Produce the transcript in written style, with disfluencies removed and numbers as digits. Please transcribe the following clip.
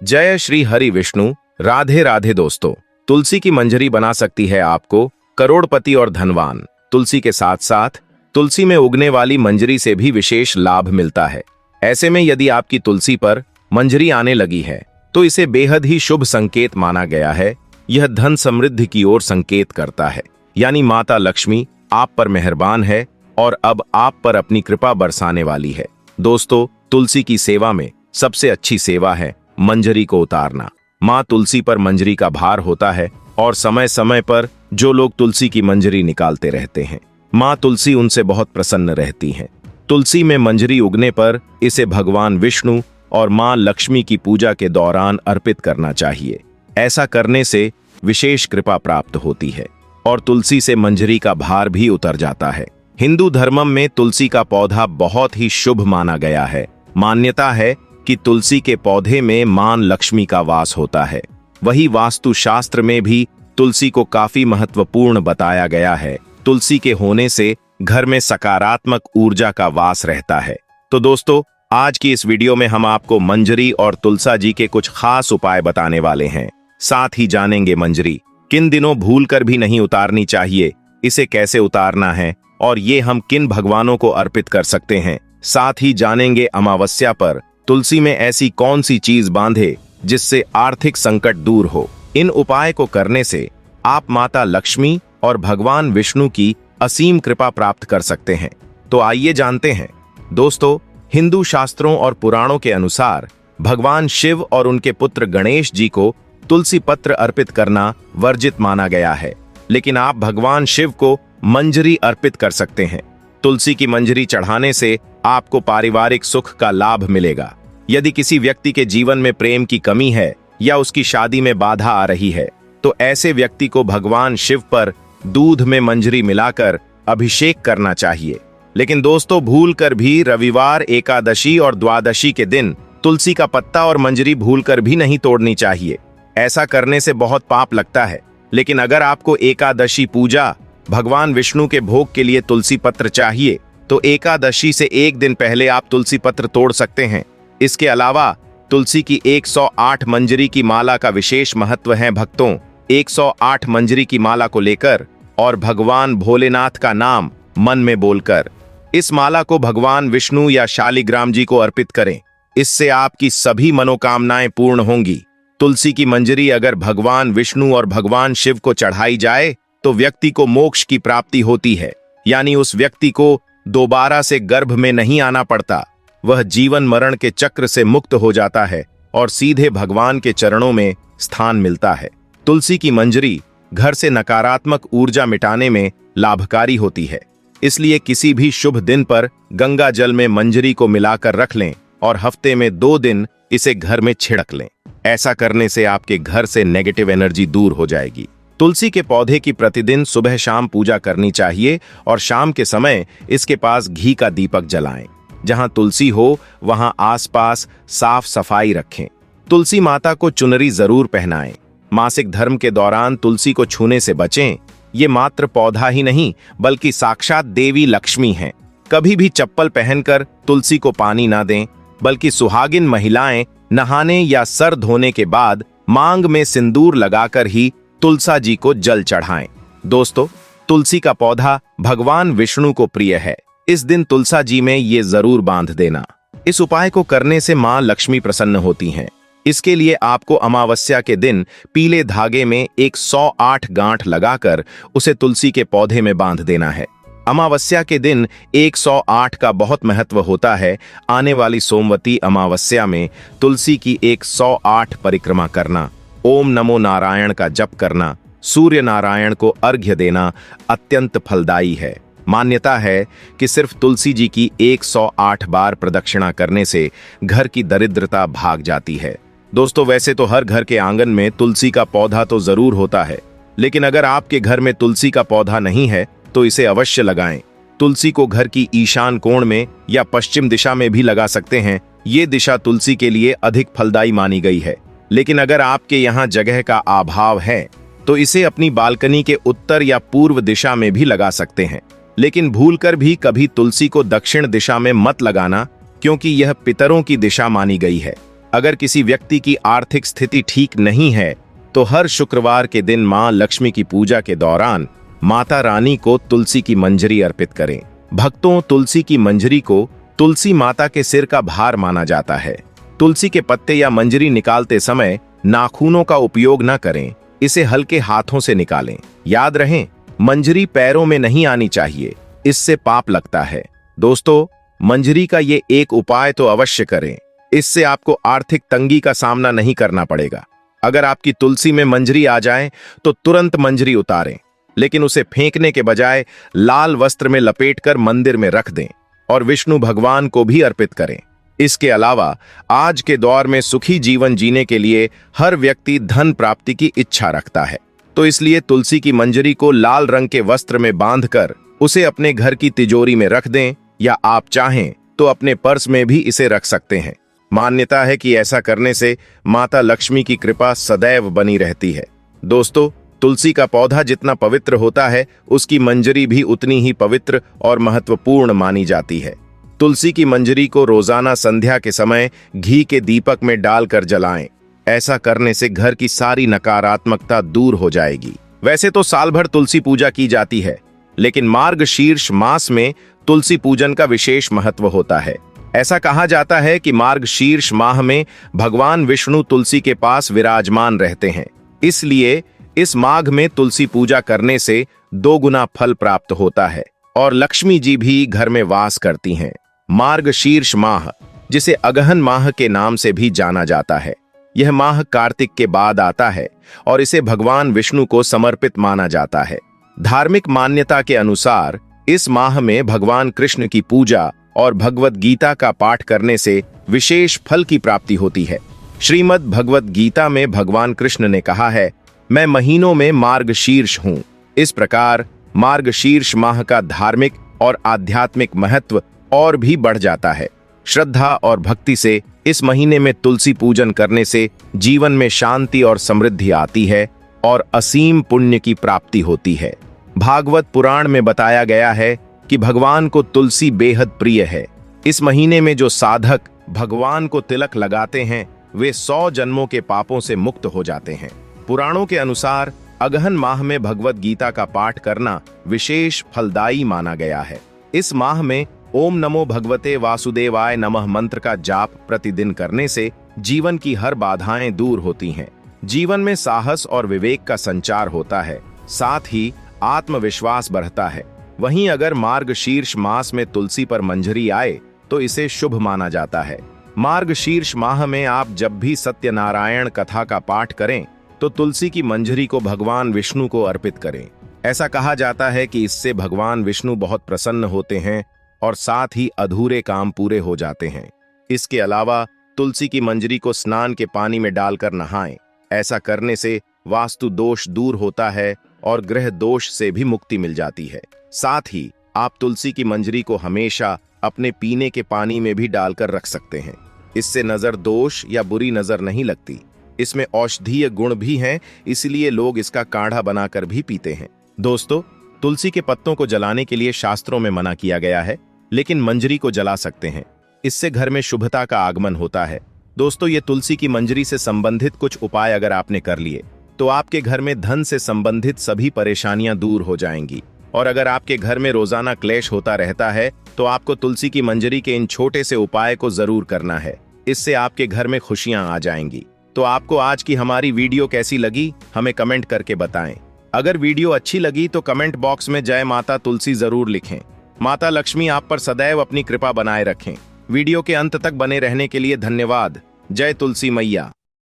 जय श्री हरि विष्णु। राधे राधे दोस्तों। तुलसी की मंजरी बना सकती है आपको करोड़पति और धनवान। तुलसी के साथ साथ तुलसी में उगने वाली मंजरी से भी विशेष लाभ मिलता है। ऐसे में यदि आपकी तुलसी पर मंजरी आने लगी है तो इसे बेहद ही शुभ संकेत माना गया है। यह धन समृद्धि की ओर संकेत करता है, यानी माता लक्ष्मी आप पर मेहरबान है और अब आप पर अपनी कृपा बरसाने वाली है। दोस्तों, तुलसी की सेवा में सबसे अच्छी सेवा है मंजरी को उतारना। माँ तुलसी पर मंजरी का भार होता है और समय समय पर जो लोग तुलसी की मंजरी निकालते रहते हैं, माँ तुलसी उनसे बहुत प्रसन्न रहती हैं। तुलसी में मंजरी उगने पर इसे भगवान विष्णु और माँ लक्ष्मी की पूजा के दौरान अर्पित करना चाहिए। ऐसा करने से विशेष कृपा प्राप्त होती है और तुलसी से मंजरी का भार भी उतर जाता है। हिंदू धर्म में तुलसी का पौधा बहुत ही शुभ माना गया है। मान्यता है कि तुलसी के पौधे में मां लक्ष्मी का वास होता है। वही वास्तु शास्त्र में भी तुलसी को काफी महत्वपूर्ण बताया गया है। तुलसी के होने से घर में सकारात्मक ऊर्जा का वास रहता है। तो दोस्तों, आज की इस वीडियो में हम आपको मंजरी और तुलसा जी के कुछ खास उपाय बताने वाले हैं। साथ ही जानेंगे मंजरी किन दिनों भूलकर भी नहीं उतारनी चाहिए, इसे कैसे उतारना है और ये हम किन भगवानों को अर्पित कर सकते हैं। साथ ही जानेंगे अमावस्या पर तुलसी में ऐसी कौन सी चीज बांधे जिससे आर्थिक संकट दूर हो। इन उपाय को करने से आप माता लक्ष्मी और भगवान विष्णु की असीम कृपा प्राप्त कर सकते हैं। तो आइए जानते हैं। दोस्तों, हिंदू शास्त्रों और पुराणों के अनुसार भगवान शिव और उनके पुत्र गणेश जी को तुलसी पत्र अर्पित करना वर्जित माना गया है, लेकिन आप भगवान शिव को मंजरी अर्पित कर सकते हैं। तुलसी की मंजरी चढ़ाने से आपको पारिवारिक सुख का लाभ मिलेगा। यदि किसी व्यक्ति के जीवन में प्रेम की कमी है या उसकी शादी में बाधा आ रही है तो ऐसे व्यक्ति को भगवान शिव पर दूध में मंजरी मिलाकर अभिषेक करना चाहिए। लेकिन दोस्तों, भूलकर भी रविवार, एकादशी और द्वादशी के दिन तुलसी का पत्ता और मंजरी भूलकर भी नहीं तोड़नी चाहिए। ऐसा करने से बहुत पाप लगता है। लेकिन अगर आपको एकादशी पूजा, भगवान विष्णु के भोग के लिए तुलसी पत्र चाहिए तो एकादशी से एक दिन पहले आप तुलसी पत्र तोड़ सकते हैं। इसके अलावा तुलसी की 108 मंजरी की माला का विशेष महत्व है। भक्तों, 108 मंजरी की माला को लेकर और भगवान भोलेनाथ का नाम मन में बोलकर इस माला को भगवान विष्णु या शालिग्राम जी को अर्पित करें। इससे आपकी सभी मनोकामनाएं पूर्ण होंगी। तुलसी की मंजरी अगर भगवान विष्णु और भगवान शिव को चढ़ाई जाए तो व्यक्ति को मोक्ष की प्राप्ति होती है, यानी उस व्यक्ति को दोबारा से गर्भ में नहीं आना पड़ता। वह जीवन मरण के चक्र से मुक्त हो जाता है और सीधे भगवान के चरणों में स्थान मिलता है। तुलसी की मंजरी घर से नकारात्मक ऊर्जा मिटाने में लाभकारी होती है। इसलिए किसी भी शुभ दिन पर गंगा जल में मंजरी को मिलाकर रख लें और हफ्ते में 2 दिन इसे घर में छिड़क लें। ऐसा करने से आपके घर से नेगेटिव एनर्जी दूर हो जाएगी। तुलसी के पौधे की प्रतिदिन सुबह शाम पूजा करनी चाहिए और शाम के समय इसके पास घी का दीपक जलाएं। जहां तुलसी हो वहां आसपास साफ सफाई रखें। तुलसी माता को चुनरी जरूर पहनाएं। मासिक धर्म के दौरान तुलसी को छूने से बचें। ये मात्र पौधा ही नहीं बल्कि साक्षात देवी लक्ष्मी हैं। कभी भी चप्पल पहनकर तुलसी को पानी ना दें, बल्कि सुहागिन महिलाएं नहाने या सर धोने के बाद मांग में सिंदूर लगाकर ही तुलसा जी को जल चढ़ाएं। दोस्तों, तुलसी का पौधा भगवान विष्णु को प्रिय है। इस दिन तुलसा जी में ये जरूर बांध देना। इस उपाय को करने से मां लक्ष्मी प्रसन्न होती हैं। इसके लिए आपको अमावस्या के दिन पीले धागे में 108 गांठ लगाकर उसे तुलसी के पौधे में बांध देना है। अमावस्या के दिन 108 का बहुत महत्व होता है। आने वाली सोमवती अमावस्या में तुलसी की 108 परिक्रमा करना, ओम नमो नारायण का जप करना, सूर्य नारायण को अर्घ्य देना अत्यंत फलदायी है। मान्यता है कि सिर्फ तुलसी जी की 108 बार प्रदक्षिणा करने से घर की दरिद्रता भाग जाती है। दोस्तों, वैसे तो हर घर के आंगन में तुलसी का पौधा तो जरूर होता है, लेकिन अगर आपके घर में तुलसी का पौधा नहीं है तो इसे अवश्य लगाएं। तुलसी को घर की ईशान कोण में या पश्चिम दिशा में भी लगा सकते हैं। ये दिशा तुलसी के लिए अधिक फलदायी मानी गई है। लेकिन अगर आपके यहाँ जगह का अभाव है तो इसे अपनी बालकनी के उत्तर या पूर्व दिशा में भी लगा सकते हैं। लेकिन भूलकर भी कभी तुलसी को दक्षिण दिशा में मत लगाना, क्योंकि यह पितरों की दिशा मानी गई है। अगर किसी व्यक्ति की आर्थिक स्थिति ठीक नहीं है तो हर शुक्रवार के दिन मां लक्ष्मी की पूजा के दौरान माता रानी को तुलसी की मंजरी अर्पित करें। भक्तों, तुलसी की मंजरी को तुलसी माता के सिर का भार माना जाता है। तुलसी के पत्ते या मंजरी निकालते समय नाखूनों का उपयोग न करें, इसे हल्के हाथों से निकालें। याद रहे, मंजरी पैरों में नहीं आनी चाहिए, इससे पाप लगता है। दोस्तों, मंजरी का ये एक उपाय तो अवश्य करें, इससे आपको आर्थिक तंगी का सामना नहीं करना पड़ेगा। अगर आपकी तुलसी में मंजरी आ जाए तो तुरंत मंजरी उतारें, लेकिन उसे फेंकने के बजाय लाल वस्त्र में लपेटकर मंदिर में रख दें और विष्णु भगवान को भी अर्पित करें। इसके अलावा आज के दौर में सुखी जीवन जीने के लिए हर व्यक्ति धन प्राप्ति की इच्छा रखता है, तो इसलिए तुलसी की मंजरी को लाल रंग के वस्त्र में बांधकर उसे अपने घर की तिजोरी में रख दें, या आप चाहें तो अपने पर्स में भी इसे रख सकते हैं। मान्यता है कि ऐसा करने से माता लक्ष्मी की कृपा सदैव बनी रहती है। दोस्तों, तुलसी का पौधा जितना पवित्र होता है, उसकी मंजरी भी उतनी ही पवित्र और महत्वपूर्ण मानी जाती है। तुलसी की मंजरी को रोजाना संध्या के समय घी के दीपक में डालकर जलाएं। ऐसा करने से घर की सारी नकारात्मकता दूर हो जाएगी। वैसे तो साल भर तुलसी पूजा की जाती है, लेकिन मार्गशीर्ष मास में तुलसी पूजन का विशेष महत्व होता है। ऐसा कहा जाता है कि मार्गशीर्ष माह में भगवान विष्णु तुलसी के पास विराजमान रहते हैं, इसलिए इस माघ में तुलसी पूजा करने से 2 गुना फल प्राप्त होता है और लक्ष्मी जी भी घर में वास करती हैं। मार्गशीर्ष माह, जिसे अगहन माह के नाम से भी जाना जाता है, यह माह कार्तिक के बाद आता है और इसे भगवान विष्णु को समर्पित माना जाता है। धार्मिक मान्यता के अनुसार इस माह में भगवान कृष्ण की पूजा और भगवत गीता का पाठ करने से विशेष फल की प्राप्ति होती है। श्रीमद् भगवत गीता में भगवान कृष्ण ने कहा है, मैं महीनों में मार्गशीर्ष हूं। इस प्रकार मार्गशीर्ष माह का धार्मिक और आध्यात्मिक महत्व और भी बढ़ जाता है। श्रद्धा और भक्ति से इस महीने में तुलसी पूजन करने से जीवन में शांति और समृद्धि आती है और असीम पुण्य की प्राप्ति होती है। भागवत पुराण में बताया गया है कि भगवान को तुलसी बेहद प्रिय है। इस महीने में जो साधक भगवान को तिलक लगाते हैं, वे 100 जन्मों के पापों से मुक्त हो जाते हैं। पुराणों के अनुसार अगहन माह में भगवत गीता का पाठ करना विशेष फलदायी माना गया है। इस माह में ओम नमो भगवते वासुदेवाय नमः मंत्र का जाप प्रतिदिन करने से जीवन की हर बाधाएं दूर होती हैं। जीवन में साहस और विवेक का संचार होता है, साथ ही आत्मविश्वास बढ़ता है। वहीं अगर मार्गशीर्ष मास में तुलसी पर मंजरी आए तो इसे शुभ माना जाता है। मार्गशीर्ष माह में आप जब भी सत्यनारायण कथा का पाठ करें तो तुलसी की मंजरी को भगवान विष्णु को अर्पित करें। ऐसा कहा जाता है कि इससे भगवान विष्णु बहुत प्रसन्न होते हैं और साथ ही अधूरे काम पूरे हो जाते हैं। इसके अलावा तुलसी की मंजरी को स्नान के पानी में डालकर नहाएं। ऐसा करने से वास्तु दोष दूर होता है और ग्रह दोष से भी मुक्ति मिल जाती है। साथ ही आप तुलसी की मंजरी को हमेशा अपने पीने के पानी में भी डालकर रख सकते हैं। इससे नजर दोष या बुरी नजर नहीं लगती। इसमें औषधीय गुण भी हैं, इसलिए लोग इसका काढ़ा बनाकर भी पीते हैं। दोस्तों, तुलसी के पत्तों को जलाने के लिए शास्त्रों में मना किया गया है, लेकिन मंजरी को जला सकते हैं। इससे घर में शुभता का आगमन होता है। दोस्तों, ये तुलसी की मंजरी से संबंधित कुछ उपाय अगर आपने कर लिए तो आपके घर में धन से संबंधित सभी परेशानियां दूर हो जाएंगी। और अगर आपके घर में रोजाना क्लेश होता रहता है तो आपको तुलसी की मंजरी के इन छोटे से उपाय को जरूर करना है। इससे आपके घर में खुशियां आ जाएंगी। तो आपको आज की हमारी वीडियो कैसी लगी, हमें कमेंट करके बताएं। अगर वीडियो अच्छी लगी तो कमेंट बॉक्स में जय माता तुलसी जरूर लिखें। माता लक्ष्मी आप पर सदैव अपनी कृपा बनाए रखें। वीडियो के अंत तक बने रहने के लिए धन्यवाद। जय तुलसी मैया।